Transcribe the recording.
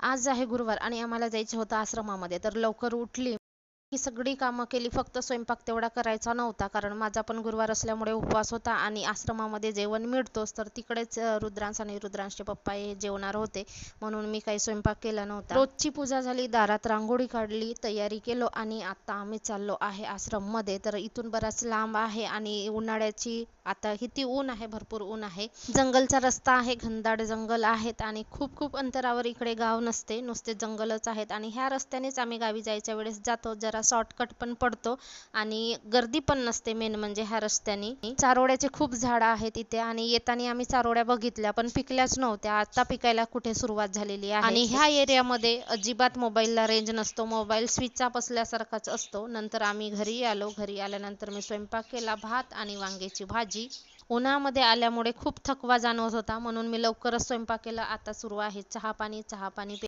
आज आहे गुरुवार आणि आम्हाला जायचं होतं आश्रमामध्ये. तर लवकर उठली की सगळी कामं केली, फक्त स्वयंपाक तेवढा करायचा नव्हता, कारण माझा पण गुरुवार असल्यामुळे उपवास होता आणि आश्रमामध्ये जेवण मिळतोच. तर तिकडेच रुद्रांश आणि रुद्रांशचे पप्पा हे जेवणार होते, म्हणून मी काही स्वयंपाक केला नव्हता. रोजची पूजा झाली, दारात रांगोळी काढली, तयारी केलो आणि आता आम्ही चाललो आहे आश्रममध्ये. तर इथून बराच लांब आहे आणि उन्हाळ्याची आता किती ऊन आहे, भरपूर ऊन आहे. जंगलचा रस्ता आहे, घनदाट जंगल आहेत आणि खूप खूप अंतरावर इकडे गाव नसते, नुसते जंगलच आहेत. आणि ह्या रस्त्यानेच आम्ही गावी जायच्या वेळेस जातो, जरा शॉर्टकट पण पडतो आणि गर्दी पण नसते. मेन म्हणजे ह्या रस्त्याने चारोळ्याचे खूप झाडं आहेत इथे आणि येताना आम्ही चारोळ्या बघितल्या पण पिकल्याच नव्हत्या. आता पिकायला कुठे सुरुवात झालेली आहे. आणि ह्या एरियामध्ये अजिबात मोबाईलला रेंज नसतो, मोबाईल स्विच ऑफ असल्यासारखाच असतो. नंतर आम्ही घरी आलो. घरी आल्यानंतर मी स्वयंपाक केला, भात आणि वांग्याची भाजी. उन्हामध्ये आल्यामुळे खूप थकवा जाणवत होता, म्हणून मी लवकरच स्वयंपाक केला. आता सुरू आहे चहा पाणी.